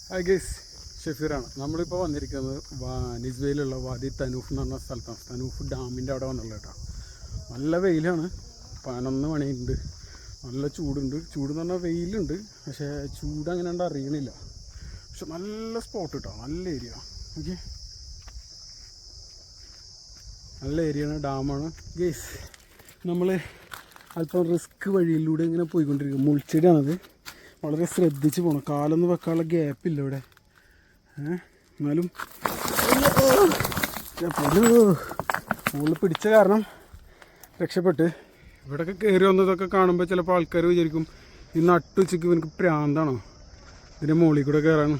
Hi guys, ഷെഫീറാണ്. നമ്മളിപ്പോൾ വന്നിരിക്കുന്നത് നിസ്ബയിലുള്ള വാദി തനൂഫ് എന്ന് പറഞ്ഞ സ്ഥലത്താണ്. തനൂഫ് ഡാമിൻ്റെ അവിടെ വന്നുള്ള കേട്ടോ. നല്ല വെയിലാണ്, 11 മണിയുണ്ട്, നല്ല ചൂടുണ്ട്. ചൂടെന്ന് പറഞ്ഞാൽ വെയിലുണ്ട്, പക്ഷേ ചൂട് അങ്ങനെ ഉണ്ട് അറിയണില്ല. പക്ഷെ നല്ല സ്പോട്ട് കേട്ടോ, നല്ല ഏരിയ. ഓക്കെ, നല്ല ഏരിയയാണ്, ഡാമാണ്. ഗൈസ്, നമ്മൾ അല്പം റിസ്ക് വഴിയിലൂടെ ഇങ്ങനെ പോയിക്കൊണ്ടിരിക്കും. മുൾച്ചെടിയാണത്, വളരെ ശ്രദ്ധിച്ച് പോകണം. കാലൊന്നും വെക്കാനുള്ള ഗ്യാപ്പില്ല ഇവിടെ. എന്നാലും മുകളിൽ പിടിച്ച കാരണം രക്ഷപ്പെട്ട്. ഇവിടെയൊക്കെ കയറി വന്നതൊക്കെ കാണുമ്പോൾ ചിലപ്പോൾ ആൾക്കാർ വിചാരിക്കും ഈ നട്ടുച്ചയ്ക്ക് ഇവനക്ക് പ്രാന്താണോ ഇതിൻ്റെ മുകളിൽ കൂടെ കയറാൻ.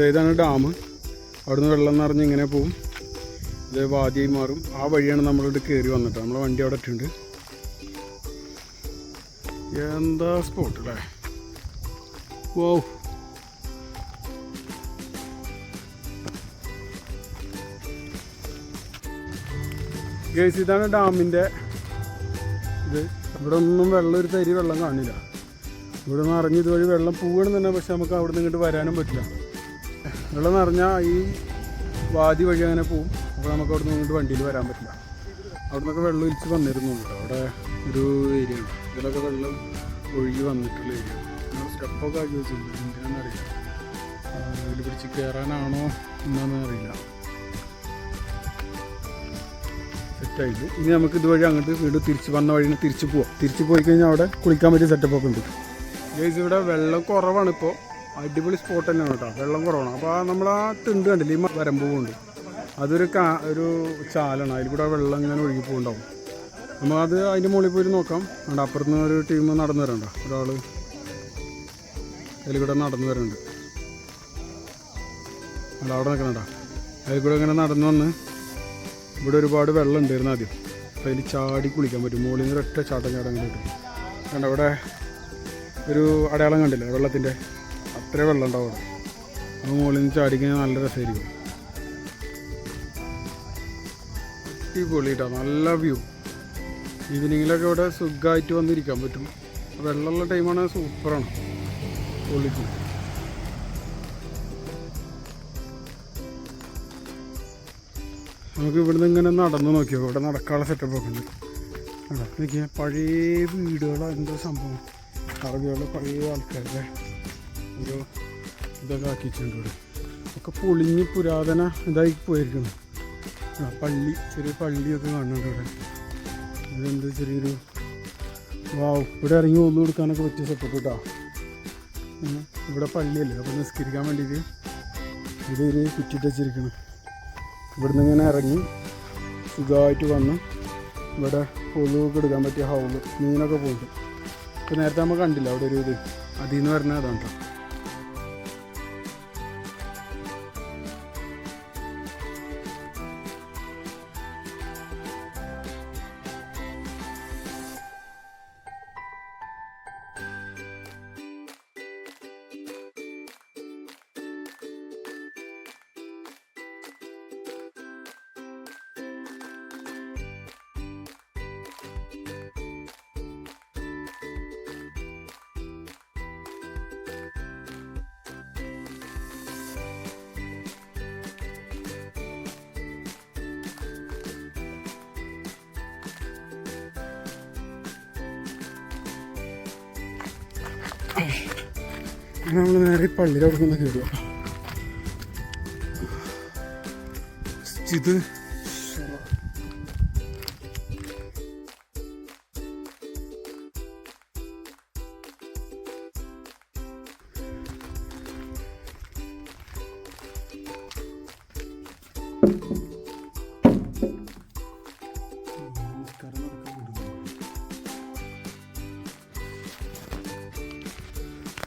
ഇതാണ് ഡാം. അവിടുന്ന് വെള്ളം നിറഞ്ഞ് ഇങ്ങനെ പോവും, ഇത് വാദിയായി മാറും. ആ വഴിയാണ് നമ്മളിവിടെ കയറി വന്നിട്ട്. നമ്മളെ വണ്ടി അവിടെ ഇട്ടുണ്ട്. എന്താ സ്പോട്ട് അല്ലേ? ഓ, ഗൈസ്, ഇതാണ് ഡാമിൻ്റെ ഇത്. ഇവിടെ ഒന്നും വെള്ളം, ഒരു തരി വെള്ളം കാണില്ല. ഇവിടെ നിറഞ്ഞ് ഇതുവഴി വെള്ളം പോവുകയാണ് തന്നെ, പക്ഷെ നമുക്ക് അവിടെ നിന്ന് ഇങ്ങോട്ട് വരാനും പറ്റില്ല. വെള്ളം നിറഞ്ഞാൽ ഈ വാദി വഴി അങ്ങനെ പോവും. അപ്പോൾ നമുക്ക് അവിടെ നിന്ന് ഇങ്ങോട്ട് വണ്ടിയിൽ വരാൻ പറ്റില്ല. അവിടെ നിന്നൊക്കെ വെള്ളം ഒലിച്ച് വന്നിരുന്നുണ്ട്. അവിടെ ഒരു ഏരിയ ഉണ്ട്, ഇതിലൊക്കെ വെള്ളം ഒഴുകി വന്നിട്ടുള്ള ഏരിയ. സ്റ്റെപ്പൊക്കെ ആക്കി വെച്ചിട്ടുണ്ട്, എന്തിനാണെന്നറിയില്ല. ഇതിൽ പിടിച്ച് കയറാനാണോ എന്നാണെന്ന് അറിയില്ല. സെറ്റായിട്ട് ഇനി നമുക്ക് ഇതുവഴി അങ്ങോട്ട് വീണ്ടും തിരിച്ച് വന്ന വഴി തിരിച്ച് പോവാം. തിരിച്ച് പോയി കഴിഞ്ഞാൽ അവിടെ കുളിക്കാൻ പറ്റിയ സെറ്റപ്പൊക്കെ ഉണ്ട്. ഗൈസ്, ഇവിടെ വെള്ളം കുറവാണ് ഇപ്പോൾ. അടിപൊളി സ്പോട്ട് തന്നെയാണ് കേട്ടോ, വെള്ളം കുറവാണ്. അപ്പോൾ നമ്മൾ ആ തിണ്ട് കണ്ടില്ല, ഈ വരമ്പുണ്ട്, അതൊരു ചാലാണ്. അതിൽ കൂടെ വെള്ളം ഇങ്ങനെ ഒഴുകി പോകുന്നുണ്ടാവും. നമ്മളത് അതിൻ്റെ മുകളിൽ പോയി നോക്കാം. അതുകൊണ്ട് അപ്പുറത്തുനിന്ന് ഒരു ടീം നടന്നു വരണ്ട, ഒരാൾ അതിൽ കൂടെ നടന്നു വരുന്നുണ്ട്. അല്ല, അവിടെ നിൽക്കണണ്ട, അതിൽ കൂടെ ഇങ്ങനെ നടന്നു വന്ന് ഇവിടെ ഒരുപാട് വെള്ളം ഉണ്ടായിരുന്നു ആദ്യം. അപ്പോൾ അതിൽ ചാടി കുളിക്കാൻ പറ്റും. മുകളിൽ നിന്ന് ഒരൊറ്റ ചാട്ടം കിട്ടും. കണ്ട അവിടെ ഒരു അടയാളം കണ്ടില്ല വെള്ളത്തിൻ്റെ, അത്രേ വെള്ളം ഉണ്ടാവും അവിടെ. അപ്പോൾ മുകളിൽ നിന്ന് ചാടിക്കഴിഞ്ഞാൽ നല്ല രസമായിരിക്കും. അടിപൊളി കേട്ടോ, നല്ല വ്യൂ. ഈവനിങ്ങിലൊക്കെ ഇവിടെ സുഖമായിട്ട് വന്നിരിക്കാൻ പറ്റും. വെള്ളമുള്ള ടൈമാണ്, സൂപ്പറാണ്, പൊളിക്ക്. നമുക്ക് ഇവിടുന്ന് ഇങ്ങനെ നടന്നു നോക്കിയോ, ഇവിടെ നടക്കാനുള്ള സെറ്റപ്പൊക്കെ ഉണ്ട്. നോക്കിയാൽ പഴയ വീടുകളോ എന്തോ സംഭവം. അറബികളുടെ പഴയ ആൾക്കാരുടെ ഓരോ ഇതൊക്കെ ആക്കിയിട്ടുണ്ട്. ഇവിടെ ഒക്കെ പൊളിഞ്ഞ് പുരാതന ഇതായി പോയിരിക്കണം. പള്ളി, ചെറിയ പള്ളിയൊക്കെ കാണുന്നുണ്ട് ഇവിടെ. ഇതെന്ത് ചെറിയൊരു വാവ്. ഇവിടെ ഇറങ്ങി ഒന്നു കൊടുക്കാനൊക്കെ പറ്റിയ സെറ്റപ്പ് കേട്ടോ. ഇവിടെ പള്ളിയല്ലേ, അപ്പോൾ നിസ്കരിക്കാൻ വേണ്ടിയിട്ട് ഇതൊരു കുറ്റിട്ട് വെച്ചിരിക്കണം. ഇവിടുന്ന് ഇങ്ങനെ ഇറങ്ങി സുഖമായിട്ട് വന്ന് ഇവിടെ പൊതുവൊക്കെ എടുക്കാൻ പറ്റിയ ഹൗള്, മീനൊക്കെ പോകുന്നുണ്ട്. ഇപ്പോൾ നേരത്തെ നമ്മൾ കണ്ടില്ല അവിടെ ഒരു ഇത്, അതിൽ നിന്ന് പറഞ്ഞാൽ അതാണ് കേട്ടോ. നമ്മൾ നേരെ പള്ളിയിൽ അവിടെ നിന്ന് കയറുക. ഇത്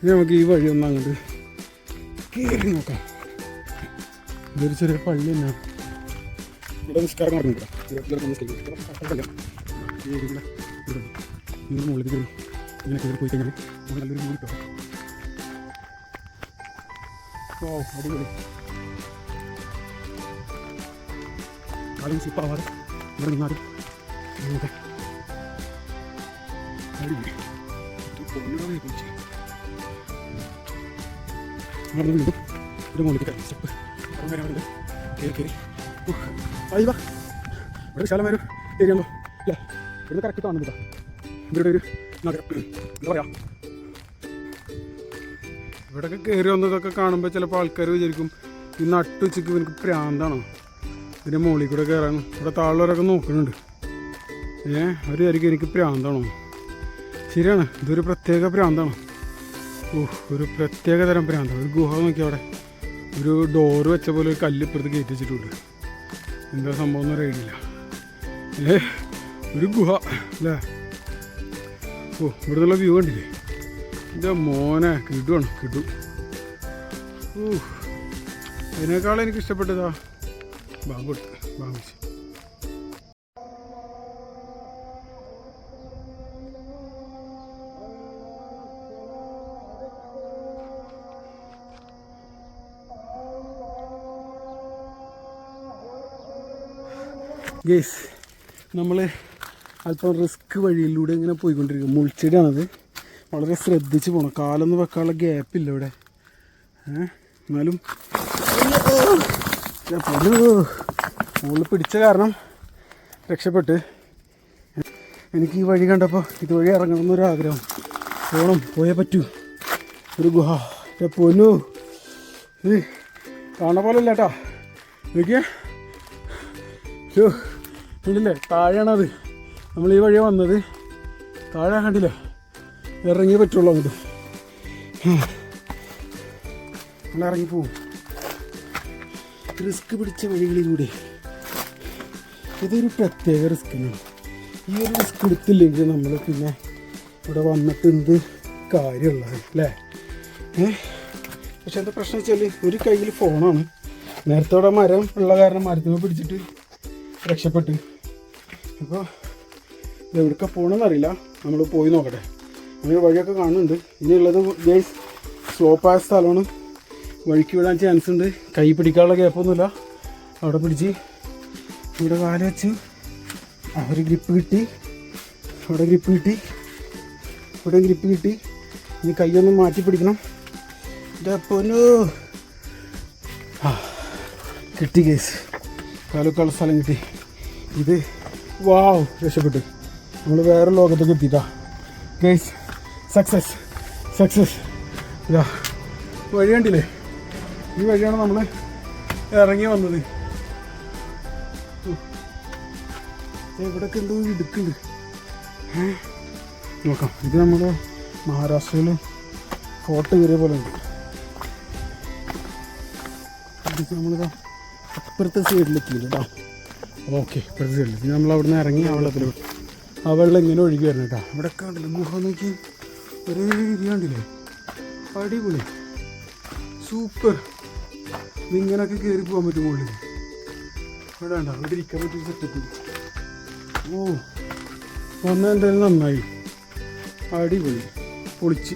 ഇനി നമുക്ക് ഈ വഴി ഒന്ന് അങ്ങോട്ട് കയറി നോക്കാം. ഇതൊരു ചെറിയ പള്ളി തന്നെയാണ്. ഇവിടെ നിസ്കാരം നടക്കുന്നുണ്ട്. മുകളിൽ കയറി ഇങ്ങനെ കയറി പോയി കഴിഞ്ഞാൽ നമുക്ക് നല്ലൊരു മൂടി കിട്ടും. ഓ അടിപൊളി. ആദ്യം സൂപ്പറാവാതെ ഇവിടെ നിന്നാലും നമുക്ക് അടിപൊളി പോയി അവിടെ വീണ്ടും ഒരു മുകളിലേക്ക് സ്റ്റെപ്പ് വരാറുണ്ട്. കയറി കയറി വാ. ഇവിടെ വിശാലമായൊരു ഏരിയ ഉണ്ടോ അല്ലേ? ഇവിടുന്ന് കറക്റ്റ് കാണുന്നില്ല. ഇവിടെ ഒരു നഗരം എന്താ പറയാ. ഇവിടെയൊക്കെ കയറി വന്നതൊക്കെ കാണുമ്പോൾ ചിലപ്പോൾ ആൾക്കാർ വിചാരിക്കും ഈ നട്ടുച്ചയ്ക്ക് എനിക്ക് പ്രാന്താണോ ഇതിൻ്റെ മുകളിൽ കൂടെ കയറാൻ. ഇവിടെ താഴെവരൊക്കെ നോക്കുന്നുണ്ട്. അവർ വിചാരിക്കും എനിക്ക് പ്രാന്താണോ. ശരിയാണ്, ഇതൊരു പ്രത്യേക പ്രാന്താണ്. ഒരു പ്രത്യേക തരം പ്രാന്താണ്. ഒരു ഗുഹ നോക്കി അവിടെ ഒരു ഡോറ് വെച്ച പോലെ ഒരു കല്ല് ഇപ്പുറത്ത് കയറ്റി വെച്ചിട്ടുണ്ട്. എന്താ സംഭവം ഒന്നും അറിയില്ല. ഒരു ഗുഹ അല്ലേ. ഇവിടെ നിന്നുള്ള വ്യൂ കണ്ടില്ലേ? എൻ്റെ മോനെ കിടുവാണ് കിടു. അതിനേക്കാളും എനിക്ക് ഇഷ്ടപ്പെട്ടതാ ബാബു ബാബുജി. ഗേസ്, നമ്മൾ അല്പം റിസ്ക് വഴിയിലൂടെ ഇങ്ങനെ പോയിക്കൊണ്ടിരിക്കും. മുൾച്ചെടിയാണത്. വളരെ ശ്രദ്ധിച്ച് പോകണം. കാലൊന്നും വെക്കാനുള്ള ഗ്യാപ്പില്ല ഇവിടെ. എന്നാലും മുകളിൽ പിടിച്ച കാരണം രക്ഷപ്പെട്ട്. എനിക്ക് ഈ വഴി കണ്ടപ്പോൾ ഇതുവഴി ഇറങ്ങണമെന്നൊരാഗ്രഹം. പോയേ പറ്റൂ. ഒരു ഗുഹ പൊന്നു. ഇത് കാണുന്ന പോലെ ഇല്ല കേട്ടോ. നോക്കിയേ കണ്ടില്ലേ? താഴെയാണത്. നമ്മൾ ഈ വഴിയാണ് വന്നത്. താഴെ കണ്ടില്ല, ഇറങ്ങിയേ പറ്റുള്ളൂ. അങ്ങോട്ട് നമ്മൾ ഇറങ്ങിപ്പോവും. റിസ്ക് പിടിച്ച വഴികളിലൂടെ ഇതൊരു പ്രത്യേക റിസ്ക് തന്നെയാണ്. ഈ ഒരു റിസ്ക് എടുത്തില്ലെങ്കിൽ നമ്മൾ പിന്നെ ഇവിടെ വന്നിട്ട് എന്ത് കാര്യമുള്ളത് അല്ലേ? പക്ഷെ എന്താ പ്രശ്നം വെച്ചാൽ ഒരു കയ്യിൽ ഫോണാണ്. നേരത്തെ ഇവിടെ മരം ഉള്ള കാരണം മരത്തിൽ പിടിച്ചിട്ട് രക്ഷപ്പെട്ട്. അപ്പോൾ എവിടേക്കാ പോകണമെന്നറിയില്ല. നമ്മൾ പോയി നോക്കട്ടെ. അങ്ങനെ വഴിയൊക്കെ കാണുന്നുണ്ട്. ഇനിയുള്ളത് ഗൈസ് സ്ലോപ്പായ സ്ഥലമാണ്. വഴിക്ക് വിടാൻ ചാൻസ് ഉണ്ട്. കൈ പിടിക്കാനുള്ള ഗ്യാപ്പൊന്നുമില്ല. അവിടെ പിടിച്ച് ഇവിടെ കാല് വെച്ച് ഒരു ഗ്രിപ്പ് കിട്ടി. അവിടെ ഗ്രിപ്പ് കിട്ടി. ഇവിടെ ഗ്രിപ്പ് കിട്ടി. ഇനി കൈയൊന്ന് മാറ്റി പിടിക്കണം. പൊന്നോ കിട്ടി ഗൈസ്. കാലൊക്കെയുള്ള സ്ഥലം കിട്ടി. ഇത് വാവ്, രക്ഷപ്പെട്ടു. നമ്മൾ വേറെ ലോകത്തൊക്കെ എത്തിയിട്ടാ ഗൈസ്. സക്സസ്. ഇതാ വഴി കണ്ടില്ലേ? ഈ വഴിയാണ് നമ്മൾ ഇറങ്ങി വന്നത്. എവിടെയൊക്കെ എന്തോ ഇടുക്കുണ്ട്. നോക്കാം. ഇത് നമ്മുടെ മഹാരാഷ്ട്രയിൽ ഫോട്ടോ കയറിയ പോലെ ഉണ്ട്. നമ്മളിതാ അപ്പുറത്തെ സൈഡിലെത്തിയില്ല കേട്ടോ. ഓക്കെ, ഇപ്പുറത്തെ സൈഡിൽ. പിന്നെ നമ്മൾ അവിടെ നിന്ന് ഇറങ്ങി ആ വെള്ളത്തിൽ ആ വെള്ളം ഇങ്ങനെ ഒഴുകി വരണം കേട്ടോ. ഇവിടെ കണ്ടില്ല ഗുഹ നോക്കി ഒരേ രീതി കണ്ടില്ലേ? അടിപൊളി, സൂപ്പർ. ഇങ്ങനെയൊക്കെ കയറി പോകാൻ പറ്റും മുകളിൽ. ഇവിടെ ഉണ്ടോ ഇവിടെ ഇരിക്കാൻ പറ്റും സെറ്റപ്പ്. വന്നാൽ എന്തായാലും നന്നായി. അടിപൊളി, പൊളിച്ച്.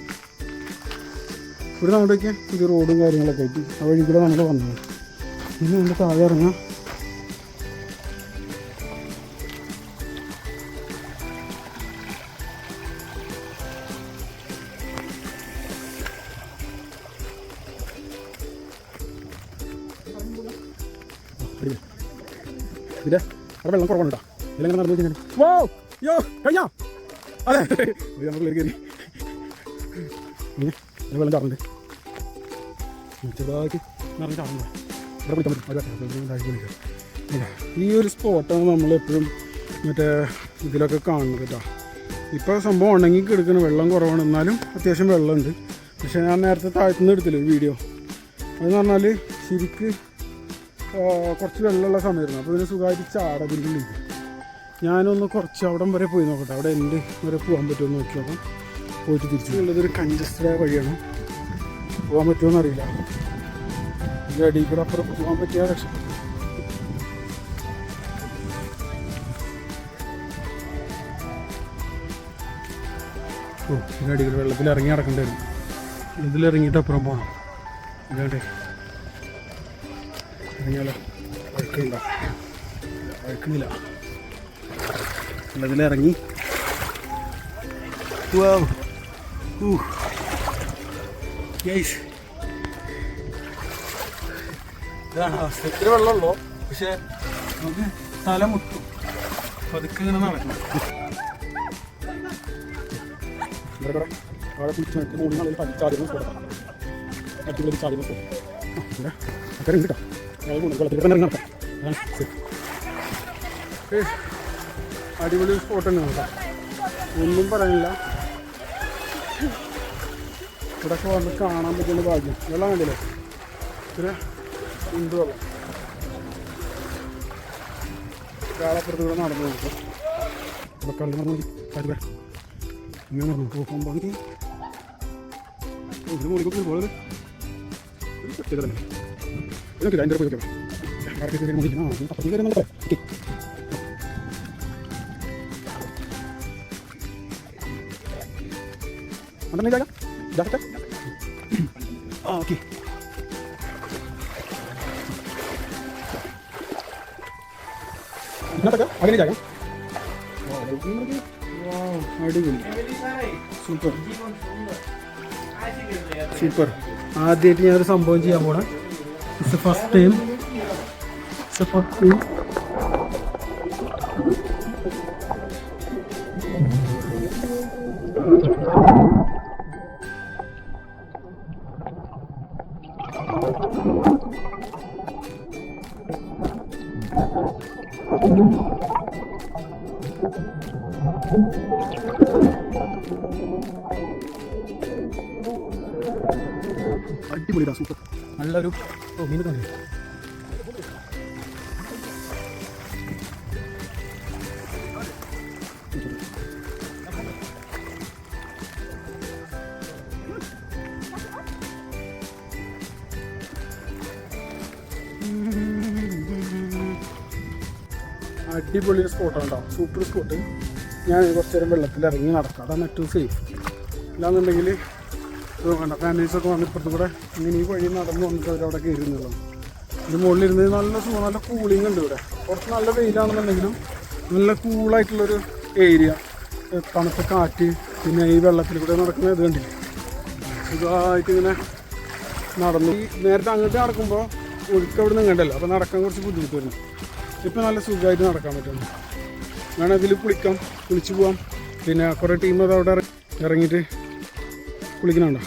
ഇവിടെ നമ്മുടെയൊക്കെ ഇത് റോഡും കാര്യങ്ങളൊക്കെ ആയിട്ട് ആ വഴി കൂടെ നമ്മൾ വന്നത്. ഇനി നമ്മൾ താഴെ ഇറങ്ങാം. ഇതിൻ്റെ അവിടെ വെള്ളം കുറവാണ് കേട്ടോ. ഇതിലെങ്ങനെ നടന്നു കഴിഞ്ഞാൽ കഴിഞ്ഞാ അതെ നമ്മൾ കയറി വെള്ളം ചാറുണ്ട്. ചെറുതാക്കി നിറഞ്ഞ് ചാറുണ്ട്. ഇവിടെ വിളിക്കാൻ പറ്റും. ഈ ഒരു സ്പോട്ടാണ് നമ്മളെപ്പോഴും മറ്റേ ഇതിലൊക്കെ കാണുന്നത് കേട്ടോ. ഇപ്പോൾ സംഭവം ഉണങ്ങി കിടക്കുന്ന വെള്ളം കുറവാണ്. എന്നാലും അത്യാവശ്യം വെള്ളമുണ്ട്. പക്ഷേ ഞാൻ നേരത്തെ താഴ്ത്തുനിന്ന് എടുത്തില്ലേ വീഡിയോ, അതെന്ന് പറഞ്ഞാൽ ശരിക്ക് കുറച്ച് വെള്ളമുള്ള സമയമായിരുന്നു. അപ്പോൾ ഇതിന് സുഖമായിട്ട് ചാടതിലേക്ക് ഞാനൊന്ന് കുറച്ച് അവിടം വരെ പോയി നോക്കട്ടെ. അവിടെ എൻ്റെ വരെ പോകാൻ പറ്റുമെന്ന് നോക്കി നോക്കാം. പോയിട്ട് തിരിച്ചു ഉള്ളതൊരു കൺജസ്റ്റഡായ വഴിയാണ്. പോകാൻ പറ്റുമോ അറിയില്ല. ഇതിൻ്റെ അടിയിൽ കൂടെ അപ്പുറം പോകാൻ പറ്റിയാൽ രക്ഷപ്പെട്ടു. ഓ ഇതിൻ്റെ അടിയിൽ വെള്ളത്തിൽ ഇറങ്ങി നടക്കേണ്ടി വരും. ഇതിലിറങ്ങിയിട്ട് അപ്പുറം പോകണം. ഇല്ലാണ്ടേ ഇറങ്ങിയാലോ വഴുക്കുന്നുണ്ടോ? വഴുക്കുന്നില്ല. വെള്ളത്തിലിറങ്ങി ഇതാണ് അവസ്ഥ. ഇത്തിരി വെള്ളമുള്ളൂ, പക്ഷെ നമുക്ക് തല മുട്ടും. പതുക്കെ ഇങ്ങനെ നടക്കണം. അവിടെ പിടിച്ച് നോക്കി മൂന്ന് നാളിൽ ചാടിയ കൊടുക്കാം. അടിപൊളി ചാടിയ ഇവിടെ അക്കരെ കിട്ടാം. വെള്ളത്തിൽ തന്നെ ഇറങ്ങി നടക്കാം. അടിപൊളി സ്പോട്ട് തന്നെ നോക്കാം. ഒന്നും പറയാനില്ല. ഇവിടെയൊക്കെ വന്ന് കാണാൻ പറ്റുന്ന ഭാഗ്യം. വെള്ളം കണ്ടില്ലേ? പിന്നെ ഉണ്ട് വെള്ളം. കാളപ്പുറത്തൂടെ നടന്നു നോക്കാം. ഇവിടെ കള്ളി നടന്നു കാര്യം ഇങ്ങനെ നടന്നു പോകുമ്പോൾ ഇതിന് മോളിക്കൊക്കെ പോയത് കിട്ടിയതല്ലേ. ഇതൊക്കെ അതിൻ്റെ പോയി വെക്കാം. കറക്റ്റ് മോളിക്കണം. പത്തി കയറി നോക്കാം. अंदर नहीं जाएगा? जा सकता है? ओके इतना तक आगे नहीं जाएगा? Super super. ആദ്യമായിട്ട് ഞാനൊരു സംഭവം ചെയ്യാൻ പോണേ. It's first time. അടിപൊളിയാ, സൂപ്പർ. നല്ലൊരു മീൻ കണ്ടു. അടിപൊളി സ്പോട്ടാണ് കേട്ടോ. Super spot. ഞാൻ കുറച്ച് നേരം വെള്ളത്തിൽ ഇറങ്ങി നടക്കാം. അതാണ് ഏറ്റവും സേഫ്. അല്ലാന്നുണ്ടെങ്കിൽ വേണ്ട ഫാമിലീസൊക്കെ വന്ന് ഇപ്പുറത്ത് കൂടെ ഇങ്ങനെ ഈ വഴി നടന്ന് വന്നിട്ട് അവരവിടെ കയറുന്നതാണ്. ഇത് മുകളിലിരുന്ന് നല്ല നല്ല കൂളിംഗ് ഉണ്ട്. ഇവിടെ കുറച്ച് നല്ല വെയിലാണെന്നുണ്ടെങ്കിലും നല്ല കൂളായിട്ടുള്ളൊരു ഏരിയ. തണുത്ത കാറ്റ്. പിന്നെ ഈ വെള്ളത്തിൽ കൂടെ നടക്കുന്ന ഇത് കണ്ടില്ല. സുഖമായിട്ട് ഇങ്ങനെ നടന്നു. ഈ നേരത്തെ അങ്ങോട്ട് നടക്കുമ്പോൾ ഒഴുക്ക് അവിടെ നിന്ന് കണ്ടല്ലോ. അപ്പോൾ നടക്കാൻ കുറച്ച് ബുദ്ധിമുട്ട് വരുന്നു. ഇപ്പം നല്ല സുഖമായിട്ട് നടക്കാൻ പറ്റുന്നു. വേണം ഇതിൽ കുളിക്കാം, കുളിച്ച് പോവാം. പിന്നെ കുറേ ടീം അത് അവിടെ ഇറങ്ങിയിട്ട് കുളിക്കണുണ്ടോ.